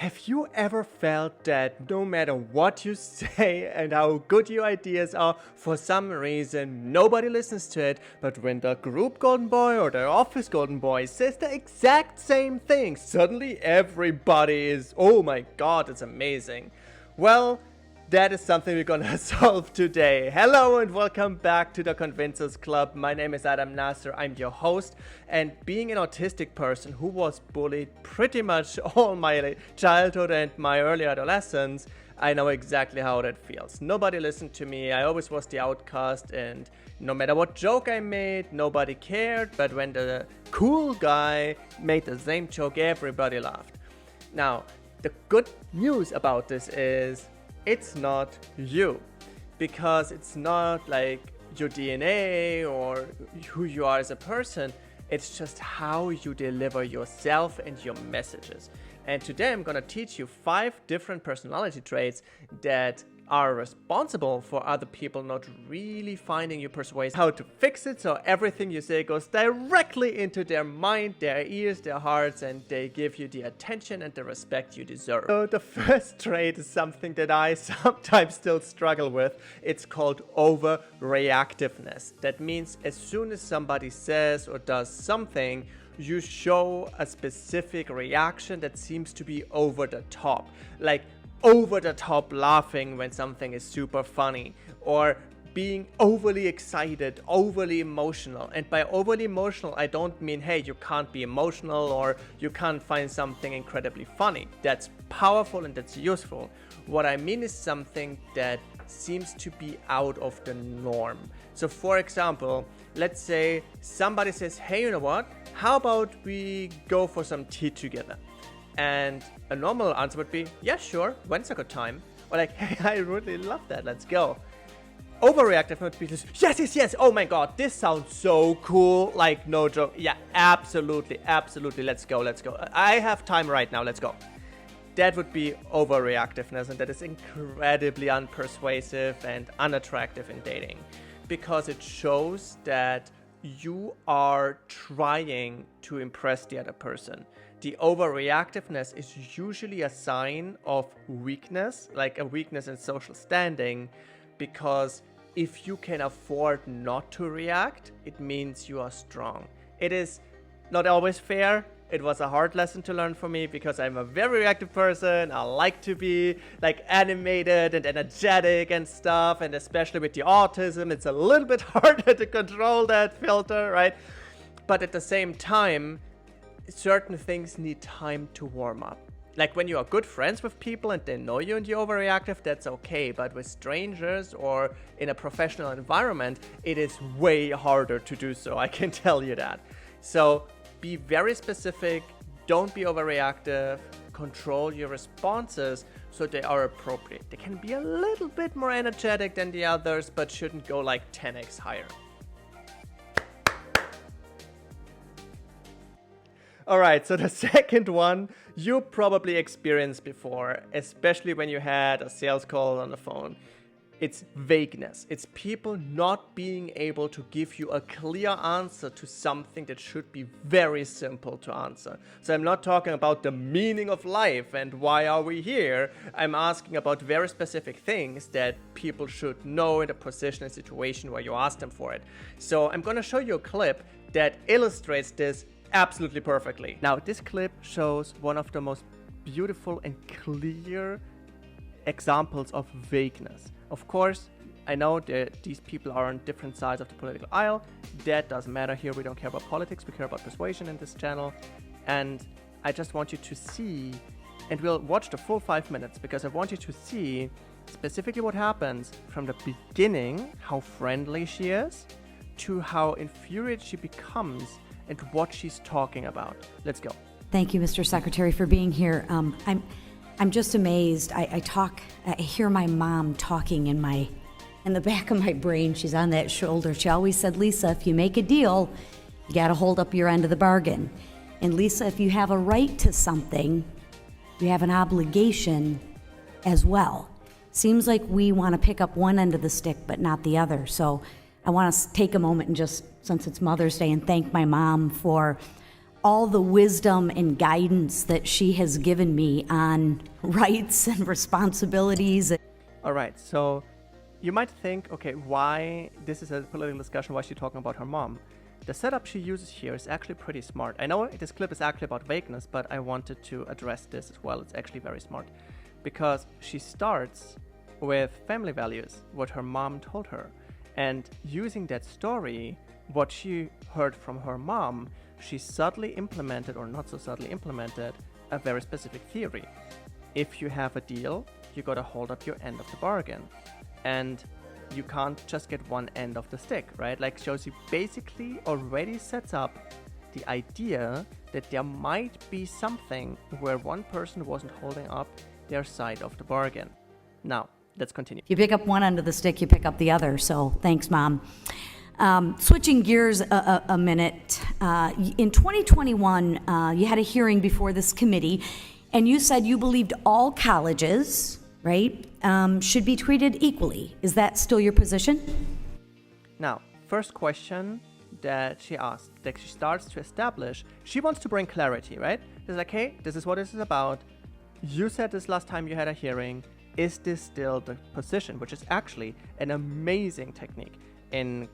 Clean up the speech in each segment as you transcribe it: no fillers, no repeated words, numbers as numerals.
Have you ever felt that no matter what you say and how good your ideas are, for some reason nobody listens to it, but when the group golden boy or the office golden boy says the exact same thing, suddenly everybody is, oh my god, it's amazing. Well, that is something we're gonna solve today. Hello and welcome back to the Convincers Club. My name is Adam Nasser, I'm your host, and being an autistic person who was bullied pretty much all my childhood and my early adolescence, I know exactly how that feels. Nobody listened to me, I always was the outcast, and no matter what joke I made, nobody cared, but when the cool guy made the same joke, everybody laughed. Now, the good news about this is it's not you, because it's not like your DNA or who you are as a person. It's just how you deliver yourself and your messages. And today I'm gonna teach you 5 different personality traits that are responsible for other people not really finding you persuasive. How to fix it so everything you say goes directly into their mind, their ears, their hearts, and they give you the attention and the respect you deserve. So the first trait is something that I sometimes still struggle with. It's called overreactiveness. That means as soon as somebody says or does something, you show a specific reaction that seems to be over the top. Like over the top laughing when something is super funny, or being overly excited, overly emotional. And by overly emotional, I don't mean, hey, you can't be emotional or you can't find something incredibly funny. That's powerful and that's useful. What I mean is something that seems to be out of the norm. So for example, let's say somebody says, hey, you know what? How about we go for some tea together? And a normal answer would be, yeah, sure, when's a good time? Or like, hey, I really love that, let's go. Overreactive would be just, yes, oh my god, this sounds so cool, like no joke, yeah, absolutely, let's go. I have time right now, let's go. That would be overreactiveness, and that is incredibly unpersuasive and unattractive in dating, because it shows that you are trying to impress the other person. The overreactiveness is usually a sign of weakness, like a weakness in social standing, because if you can afford not to react, it means you are strong. It is not always fair. It was a hard lesson to learn for me because I'm a very reactive person. I like to be like animated and energetic and stuff, and especially with the autism, it's a little bit harder to control that filter, right? But at the same time, certain things need time to warm up. Like when you are good friends with people and they know you and you're overreactive, that's okay. But with strangers or in a professional environment, it is way harder to do so. I can tell you that. So be very specific. Don't be overreactive. Control your responses so they are appropriate. They can be a little bit more energetic than the others, but shouldn't go like 10x higher. Alright, so the second one you probably experienced before, especially when you had a sales call on the phone. It's vagueness. It's people not being able to give you a clear answer to something that should be very simple to answer. So I'm not talking about the meaning of life and why are we here. I'm asking about very specific things that people should know in a position and situation where you ask them for it. So I'm going to show you a clip that illustrates this absolutely perfectly. Now, this clip shows one of the most beautiful and clear examples of vagueness. Of course, I know that these people are on different sides of the political aisle. That doesn't matter here. We don't care about politics. We care about persuasion in this channel. And I just want you to see, and we'll watch the full 5 minutes because I want you to see specifically what happens from the beginning, how friendly she is, to how infuriated she becomes and what she's talking about. Let's go. Thank you, Mr. Secretary, for being here. I'm just amazed. I hear my mom talking in the back of my brain. She's on that shoulder. She always said, Lisa, if you make a deal, you got to hold up your end of the bargain. And Lisa, if you have a right to something, you have an obligation as well. Seems like we want to pick up one end of the stick, but not the other. So I want to take a moment and just, since it's Mother's Day, and thank my mom for all the wisdom and guidance that she has given me on rights and responsibilities. All right, so you might think, okay, why this is a political discussion, why is she talking about her mom? The setup she uses here is actually pretty smart. I know this clip is actually about vagueness, but I wanted to address this as well. It's actually very smart because she starts with family values, what her mom told her. And using that story, what she heard from her mom, she subtly implemented, or not so subtly implemented, a very specific theory. If you have a deal, you gotta hold up your end of the bargain. And you can't just get one end of the stick, right? Like Josie basically already sets up the idea that there might be something where one person wasn't holding up their side of the bargain. Now, let's continue. If you pick up one end of the stick, you pick up the other. So thanks, Mom. Switching gears a minute, in 2021, you had a hearing before this committee, and you said you believed all colleges, right, should be treated equally. Is that still your position? Now, first question that she asked, that she starts to establish, she wants to bring clarity, right? She's like, hey, this is what this is about. You said this last time you had a hearing. Is this still the position? Which is actually an amazing technique in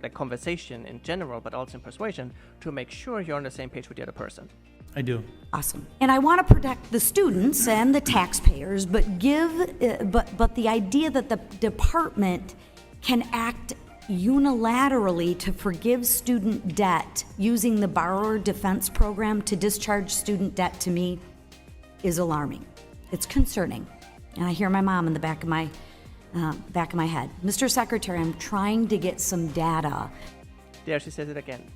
like conversation in general, but also in persuasion, to make sure you're on the same page with the other person. I do. Awesome. And I want to protect the students and the taxpayers, but the idea that the department can act unilaterally to forgive student debt using the borrower defense program to discharge student debt, to me, is alarming. It's concerning. And I hear my mom in the back of my head. Mr. Secretary, I'm trying to get some data. There, she says it again.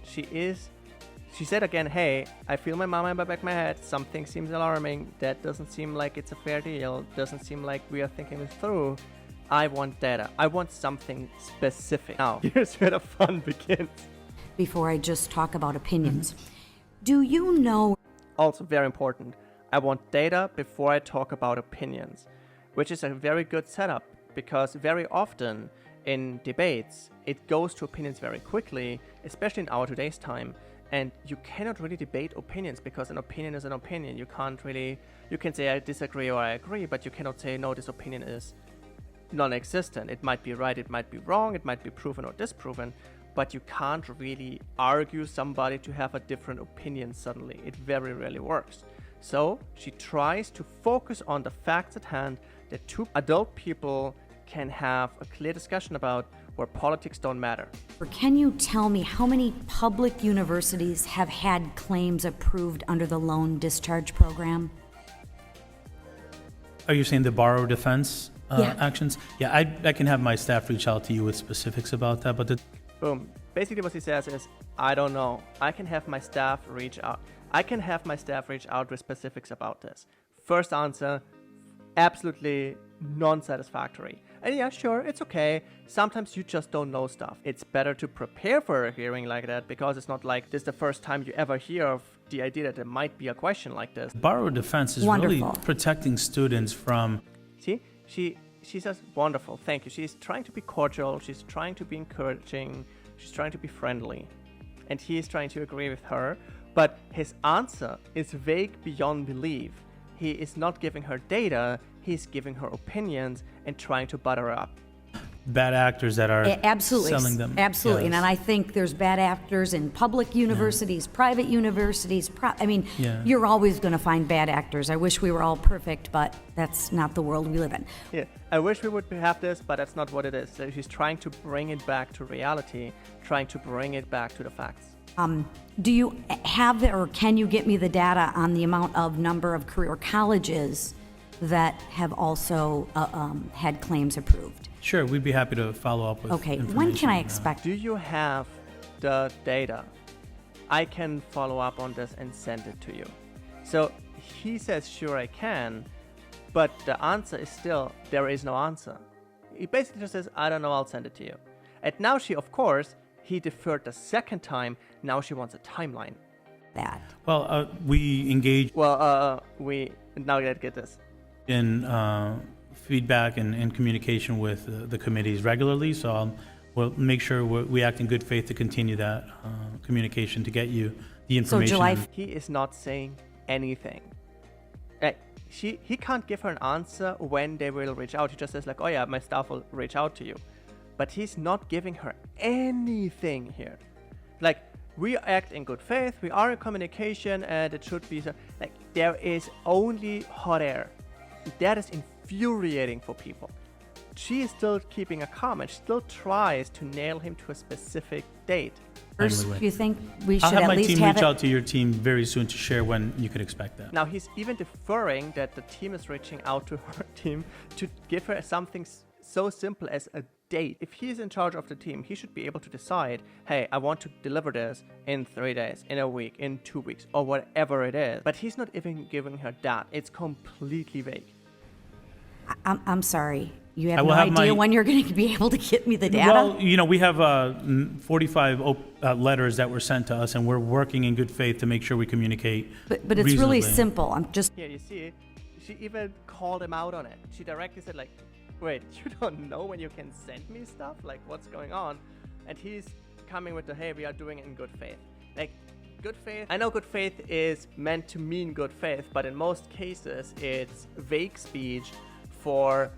She said again, hey, I feel my mama in the back of my head. Something seems alarming. That doesn't seem like it's a fair deal. Doesn't seem like we are thinking this through. I want data. I want something specific. Now, here's where the fun begins. Before I just talk about opinions. Do you know? Also very important. I want data before I talk about opinions, which is a very good setup because very often in debates, it goes to opinions very quickly, especially in our today's time. And you cannot really debate opinions because an opinion is an opinion. You can say I disagree or I agree, but you cannot say, no, this opinion is non-existent. It might be right, it might be wrong, it might be proven or disproven, but you can't really argue somebody to have a different opinion suddenly. It very rarely works. So she tries to focus on the facts at hand that two adult people can have a clear discussion about where politics don't matter. Or can you tell me how many public universities have had claims approved under the loan discharge program? Are you saying the borrower defense Yeah. actions? Yeah, I can have my staff reach out to you with specifics about that, but Boom. Basically what he says is, I don't know. I can have my staff reach out. With specifics about this. First answer, absolutely non-satisfactory. And yeah, sure, it's okay. Sometimes you just don't know stuff. It's better to prepare for a hearing like that because it's not like this is the first time you ever hear of the idea that there might be a question like this. borrower defense is Wonderful. really protecting students from... See, she says, wonderful, thank you. She's trying to be cordial. She's trying to be encouraging. She's trying to be friendly. And he is trying to agree with her. But his answer is vague beyond belief. He is not giving her data. He's giving her opinions and trying to butter her up. bad actors that are Absolutely. selling them. Absolutely. Yes. And I think there's bad actors in public universities, private universities. Yeah. You're always going to find bad actors. I wish we were all perfect, but that's not the world we live in. Yeah, I wish we would have this, but that's not what it is. So she's trying to bring it back to reality, trying to bring it back to the facts. Do you have or can you get me the data on the number of career colleges that have also had claims approved? Sure, we'd be happy to follow up with Okay, when information can I on that. expect? Do you have the data? I can follow up on this and send it to you. So he says, sure, I can, but the answer is still, there is no answer. He basically just says, I don't know, I'll send it to you. And now he deferred the second time, now she wants a timeline. That. Well, we engage Now let's get this. in feedback and communication with the committees regularly, so we'll make sure we act in good faith to continue that communication to get you the information. July He is not saying anything. Like, he can't give her an answer when they will reach out. He just says like, oh yeah, my staff will reach out to you. But he's not giving her anything here. Like, we act in good faith, we are in communication, and it should be so. Like, there is only hot air. That is infuriating for people. She is still keeping a calm and still tries to nail him to a specific date. first, Timely way. you think we should I'll have at my least team have reach it? out to your team very soon to share when you could expect that. Now he's even deferring that the team is reaching out to her team to give her something so simple as a date. If he's in charge of the team, he should be able to decide, hey, I want to deliver this in 3 days, in a week, in 2 weeks, or whatever it is. But he's not even giving her that. It's completely vague. I'm sorry. You I have will no have idea my- when you're going to be able to get me the data? Well, you know, we have 45 letters that were sent to us, and we're working in good faith to make sure we communicate but it's really reasonably. simple. I'm just Here, you see, she even called him out on it. She directly said like, wait, you don't know when you can send me stuff? Like, what's going on? And he's coming with the, hey, we are doing it in good faith. Like, good faith, I know good faith is meant to mean good faith, but in most cases, it's vague speech for,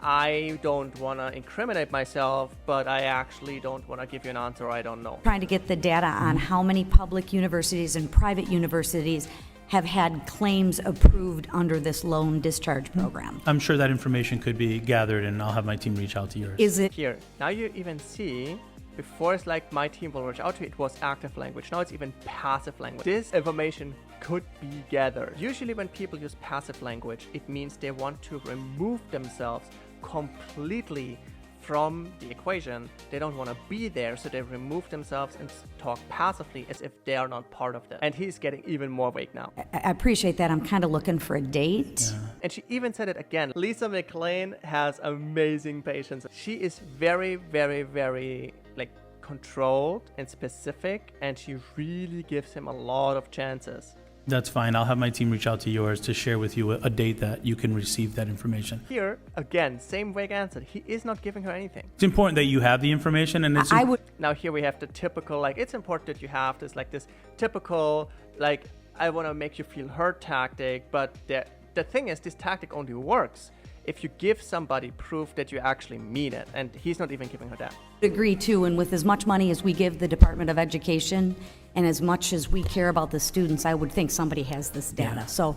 I don't want to incriminate myself, but I actually don't want to give you an answer, I don't know. trying to get the data on how many public universities and private universities have had claims approved under this loan discharge program. I'm sure that information could be gathered, and I'll have my team reach out to yours. Is it Here, now you even see, before it's like my team will reach out to you, it was active language. Now it's even passive language. This information could be gathered. Usually when people use passive language, it means they want to remove themselves completely from the equation. They don't want to be there, so they remove themselves and talk passively as if they are not part of that. And he's getting even more vague now. I appreciate that. I'm kind of looking for a date. And she even said it again. Lisa McLean has amazing patience. She is very, very, very like controlled and specific, and she really gives him a lot of chances. That's fine. I'll have my team reach out to yours to share with you a date that you can receive that information. Here, again, same vague answer. He is not giving her anything. It's important that you have the information, and it's I would Now here we have the typical, like, it's important that you have this, like, this typical, like, I want to make you feel hurt tactic, but the thing is, this tactic only works if you give somebody proof that you actually mean it, and he's not even giving her that. agree too, and with as much money as we give the Department of Education and as much as we care about the students, I would think somebody has this data. Yeah. So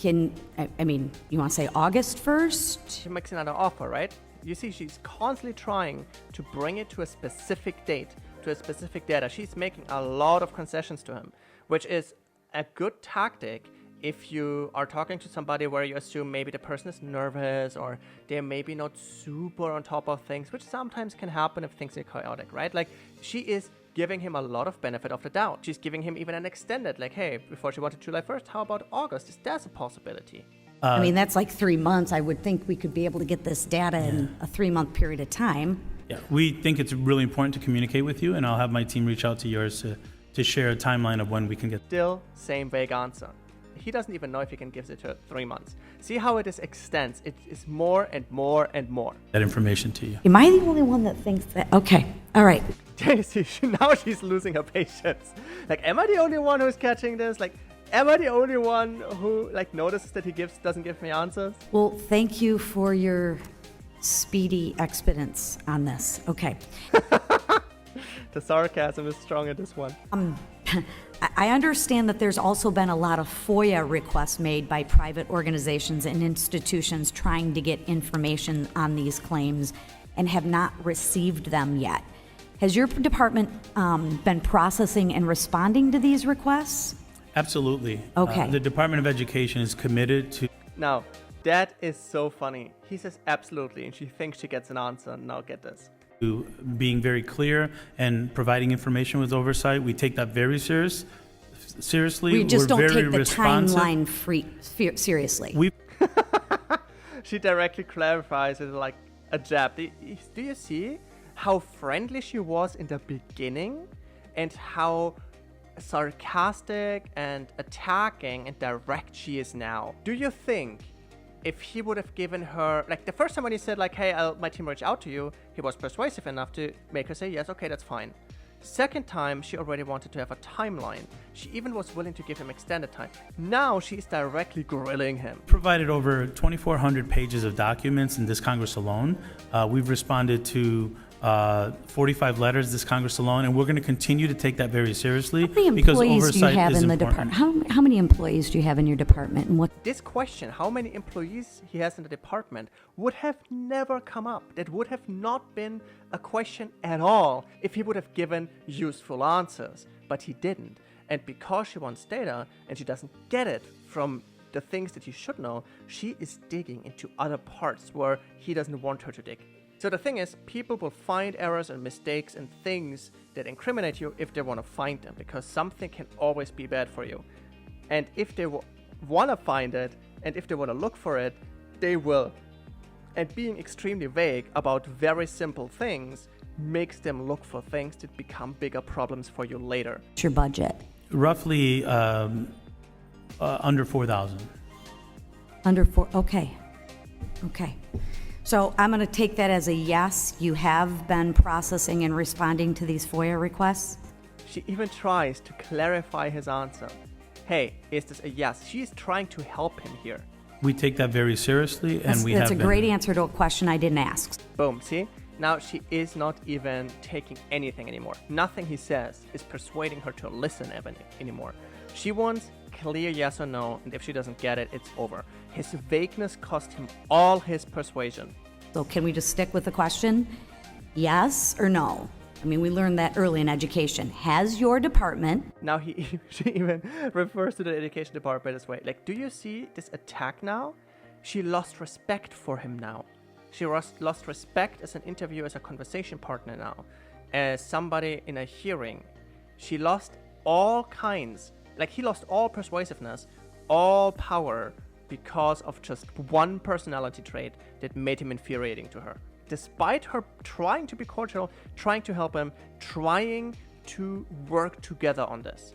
I mean, you want to say August 1st? She makes another offer, right? You see, she's constantly trying to bring it to a specific date, to a specific data. She's making a lot of concessions to him, which is a good tactic if you are talking to somebody where you assume maybe the person is nervous or they're maybe not super on top of things, which sometimes can happen if things are chaotic, right? Like, she is giving him a lot of benefit of the doubt. She's giving him even an extended, like, hey, before she wanted July 1st, how about August? Is that a possibility? I mean, that's like 3 months. I would think we could be able to get this data in a 3-month period of time. Yeah, we think it's really important to communicate with you, and I'll have my team reach out to yours to share a timeline of when we can get. Still same vague answer. He doesn't even know if he can give it to 3 months. See how it is extends. It is more and more and more. That information to you. Am I the only one that thinks that? Okay, all right. See, now she's losing her patience. Like, am I the only one who's catching this? Like, am I the only one who like notices that he doesn't give me answers? Well, thank you for your speedy expedience on this. Okay. The sarcasm is strong in this one. I understand that there's also been a lot of FOIA requests made by private organizations and institutions trying to get information on these claims and have not received them yet. Has your department been processing and responding to these requests? Absolutely. Okay. The Department of Education is committed to. Now, that is so funny. He says absolutely, and she thinks she gets an answer. Now get this. Being very clear and providing information with oversight. We take that very seriously. We just We're don't very take the responsive. timeline seriously. We She directly clarifies it like a jab. Do you see how friendly she was in the beginning and how sarcastic and attacking and direct she is now? Do you think if he would have given her, like the first time when he said like, hey, my team reached out to you, he was persuasive enough to make her say, yes, okay, that's fine. Second time, she already wanted to have a timeline. She even was willing to give him extended time. Now she's directly grilling him. Provided over 2,400 pages of documents in this Congress alone. We've responded to 45 letters this Congress alone, and we're going to continue to take that very seriously How many because employees do you oversight have is in the important. department? How many employees do you have in your department, and what? This question, how many employees he has in the department, would have never come up. That would have not been a question at all if he would have given useful answers. But he didn't. And because she wants data and she doesn't get it from the things that you should know, she is digging into other parts where he doesn't want her to dig. So the thing is, people will find errors and mistakes and things that incriminate you if they want to find them, because something can always be bad for you. And if they want to find it, and if they want to look for it, they will. And being extremely vague about very simple things makes them look for things that become bigger problems for you later. What's your budget? Roughly under 4,000. Under 4, okay. So I'm going to take that as a yes. You have been processing and responding to these FOIA requests? She even tries to clarify his answer. Hey, is this a yes? She is trying to help him here. We take that very seriously, and we have That's a been. great answer to a question I didn't ask. Boom, see? Now she is not even taking anything anymore. Nothing he says is persuading her to listen anymore. She wants clear yes or no, and if she doesn't get it, it's over. His vagueness cost him all his persuasion. So can we just stick with the question? Yes or no? I mean, we learned that early in education. Has your department... Now she even refers to the education department this way. Like, do you see this attack now? She lost respect for him now. She lost respect as an interviewer, as a conversation partner now, as somebody in a hearing. She lost all kinds, like he lost all persuasiveness, all power, because of just one personality trait that made him infuriating to her. Despite her trying to be cordial, trying to help him, trying to work together on this.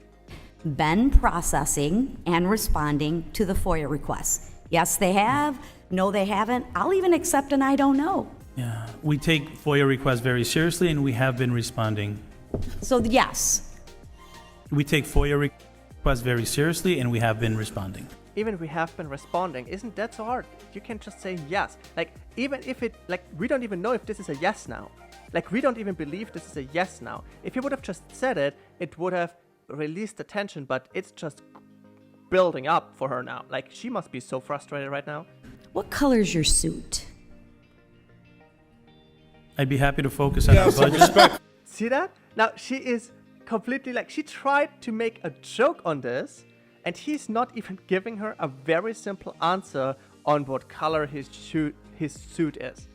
Been processing and responding to the FOIA requests? Yes, they have. No, they haven't. I'll even accept an I don't know. Yeah, we take FOIA requests very seriously, and we have been responding. So yes. We take FOIA requests very seriously, and we have been responding. Even if we have been responding, isn't that so hard? You can just say yes. Like, even if it, like, we don't even know if this is a yes now. Like, we don't even believe this is a yes now. If he would have just said it, it would have released the tension, but it's just building up for her now. Like, she must be so frustrated right now. What color's your suit? I'd be happy to focus on the budget. See that? Now, she is completely, like, she tried to make a joke on this, and he's not even giving her a very simple answer on what color his suit is.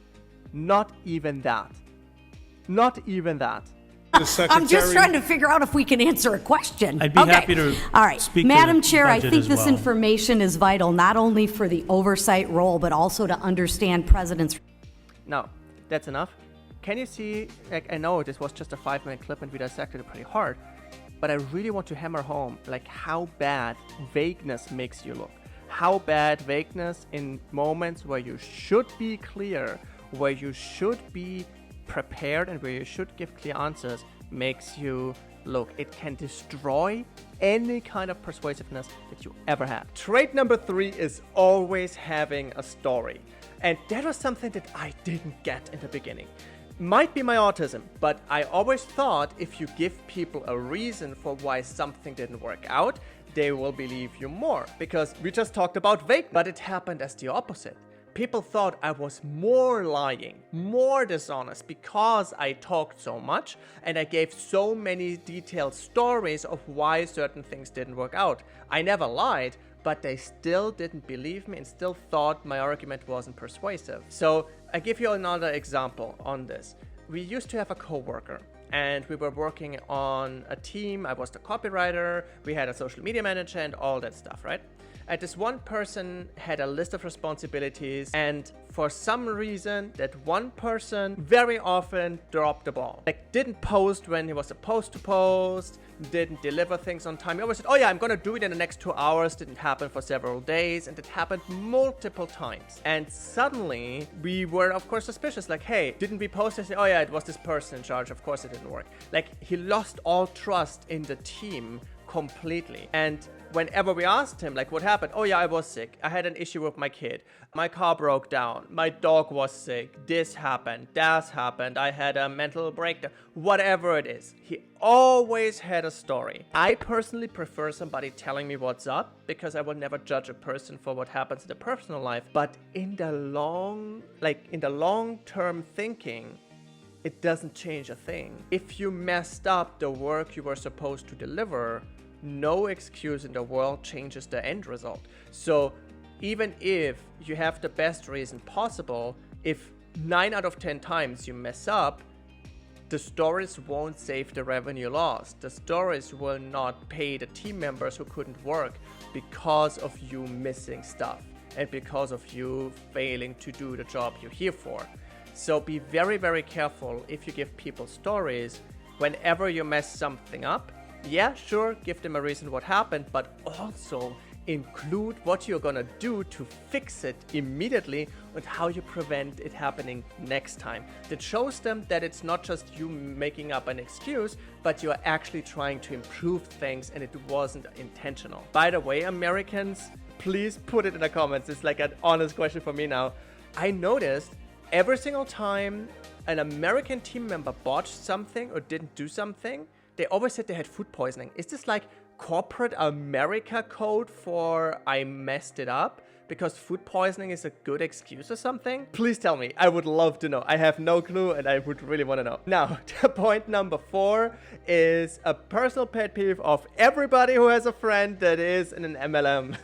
Not even that. Not even that. I'm just trying to figure out if we can answer a question. I'd be happy to All right. speak to Madam the Chair, I budget think as this well. information is vital, not only for the oversight role, but also to understand President's... Now, that's enough. Can you see, like, I know this was just a 5-minute clip and we dissected it pretty hard, but I really want to hammer home, like, how bad vagueness makes you look. How bad vagueness in moments where you should be clear, where you should be prepared, and where you should give clear answers makes you look. It can destroy any kind of persuasiveness that you ever had. Trait number 3 is always having a story. And that was something that I didn't get in the beginning. Might be my autism, but I always thought if you give people a reason for why something didn't work out, they will believe you more. Because we just talked about vague, but it happened as the opposite. People thought I was more lying, more dishonest, because I talked so much and I gave so many detailed stories of why certain things didn't work out. I never lied, but they still didn't believe me and still thought my argument wasn't persuasive. So I give you another example on this. We used to have a coworker, and we were working on a team. I was the copywriter, we had a social media manager and all that stuff, right? And this one person had a list of responsibilities, and for some reason, that one person very often dropped the ball. Like, didn't post when he was supposed to post, didn't deliver things on time. He always said, oh yeah, I'm gonna do it in the next 2 hours. Didn't happen for several days, and it happened multiple times. And suddenly, we were, of course, suspicious. Like, hey, didn't we post this? Oh yeah, it was this person in charge. Of course it didn't work. Like, he lost all trust in the team completely. And whenever we asked him, like, what happened? Oh yeah, I was sick. I had an issue with my kid. My car broke down. My dog was sick. This happened. That happened. I had a mental breakdown. Whatever it is, he always had a story. I personally prefer somebody telling me what's up, because I will never judge a person for what happens in their personal life. But in the long-term thinking, it doesn't change a thing. If you messed up the work you were supposed to deliver, no excuse in the world changes the end result. So even if you have the best reason possible, if 9 out of 10 times you mess up, the stories won't save the revenue lost. The stories will not pay the team members who couldn't work because of you missing stuff and because of you failing to do the job you're here for. So be very, very careful if you give people stories. Whenever you mess something up, yeah, sure, give them a reason what happened, but also include what you're gonna do to fix it immediately and how you prevent it happening next time. That shows them that it's not just you making up an excuse, but you're actually trying to improve things and it wasn't intentional. By the way, Americans, please put it in the comments. It's like an honest question for me now. I noticed every single time an American team member botched something or didn't do something, they always said they had food poisoning. Is this like corporate America code for I messed it up because food poisoning is a good excuse or something? Please tell me. I would love to know. I have no clue and I would really want to know. Now, point number 4 is a personal pet peeve of everybody who has a friend that is in an MLM.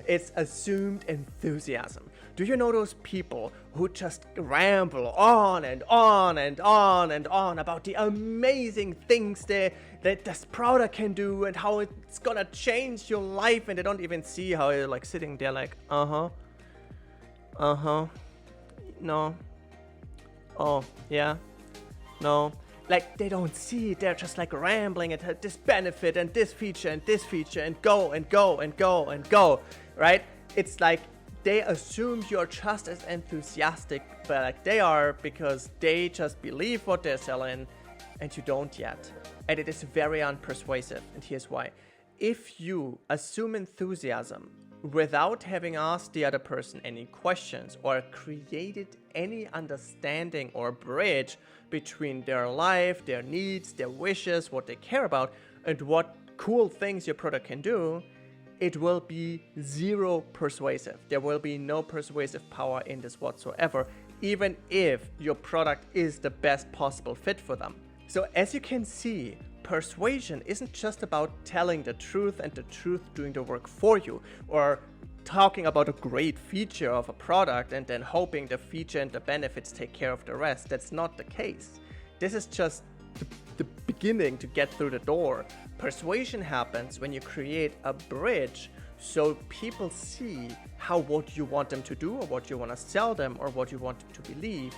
It's assumed enthusiasm. Do you know those people who just ramble on and on and on and on about the amazing things that this product can do and how it's gonna change your life, and they don't even see how you're like sitting there like, no, oh, yeah, no. Like, they don't see it. They're just like rambling and this benefit and this feature and this feature and go and go and go and go, right? It's like they assume you're just as enthusiastic, but like they are, because they just believe what they're selling and you don't yet. And it is very unpersuasive, and here's why. If you assume enthusiasm without having asked the other person any questions or created any understanding or bridge between their life, their needs, their wishes, what they care about, and what cool things your product can do, it will be zero persuasive. There will be no persuasive power in this whatsoever, even if your product is the best possible fit for them. So as you can see, persuasion isn't just about telling the truth and the truth doing the work for you, or talking about a great feature of a product and then hoping the feature and the benefits take care of the rest. That's not the case. This is just the beginning to get through the door. Persuasion happens when you create a bridge so people see how what you want them to do or what you want to sell them or what you want them to believe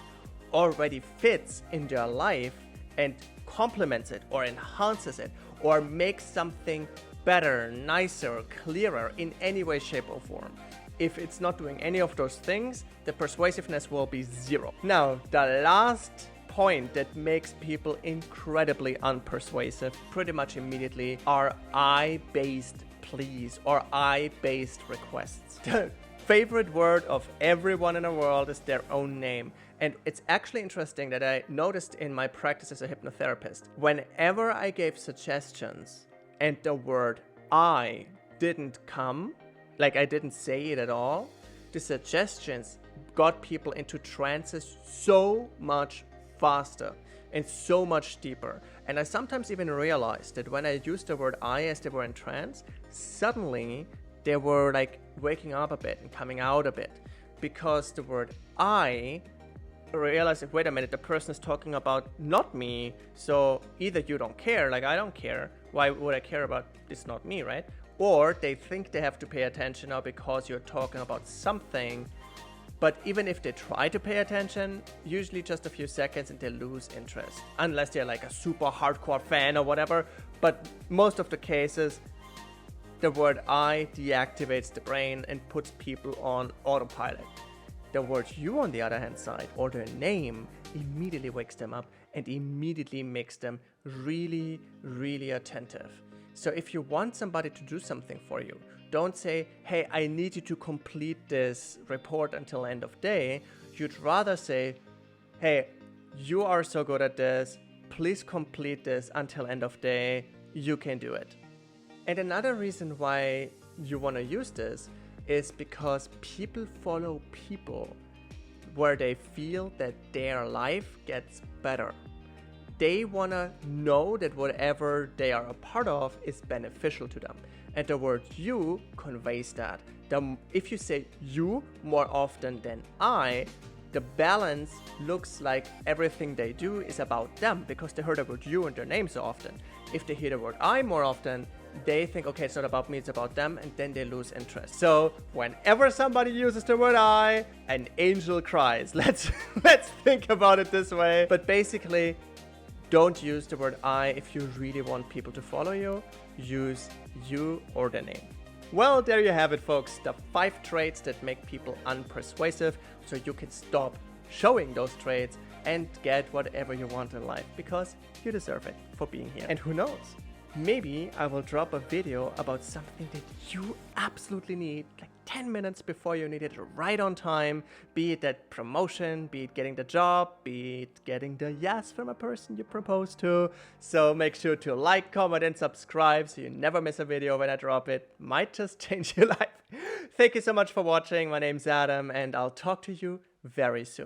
already fits in their life and complements it or enhances it or makes something better, nicer, clearer in any way, shape or form. If it's not doing any of those things, the persuasiveness will be zero. Now, the last point that makes people incredibly unpersuasive pretty much immediately are I-based pleas or I-based requests. The favorite word of everyone in the world is their own name. And it's actually interesting that I noticed in my practice as a hypnotherapist, whenever I gave suggestions and the word I didn't come, like I didn't say it at all, the suggestions got people into trances so much faster and so much deeper. And I sometimes even realized that when I used the word I as they were in trance, suddenly they were like waking up a bit and coming out a bit, because the word I realized, wait a minute, the person is talking about not me, so either you don't care, like I don't care, why would I care about this, not me, right? Or they think they have to pay attention now because you're talking about something. But even if they try to pay attention, usually just a few seconds and they lose interest. Unless they're like a super hardcore fan or whatever. But most of the cases, the word I deactivates the brain and puts people on autopilot. The word you, on the other hand side, or their name, immediately wakes them up and immediately makes them really, really attentive. So if you want somebody to do something for you, don't say, hey, I need you to complete this report until end of day. You'd rather say, hey, you are so good at this. Please complete this until end of day. You can do it. And another reason why you want to use this is because people follow people where they feel that their life gets better. They want to know that whatever they are a part of is beneficial to them. And the word you conveys that. If you say you more often than I, the balance looks like everything they do is about them because they heard the word you in their name so often. If they hear the word I more often, they think, okay, it's not about me, it's about them, and then they lose interest. So whenever somebody uses the word I, an angel cries. Let's think about it this way. But basically, don't use the word I if you really want people to follow you. Use you or the name. Well, there you have it, folks. The 5 traits that make people unpersuasive, so you can stop showing those traits and get whatever you want in life because you deserve it for being here. And who knows? Maybe I will drop a video about something that you absolutely need, like 10 minutes before you need it, right on time. Be it that promotion, be it getting the job, be it getting the yes from a person you propose to. So make sure to like, comment, and subscribe so you never miss a video when I drop it. Might just change your life. Thank you so much for watching. My name's Adam, and I'll talk to you very soon.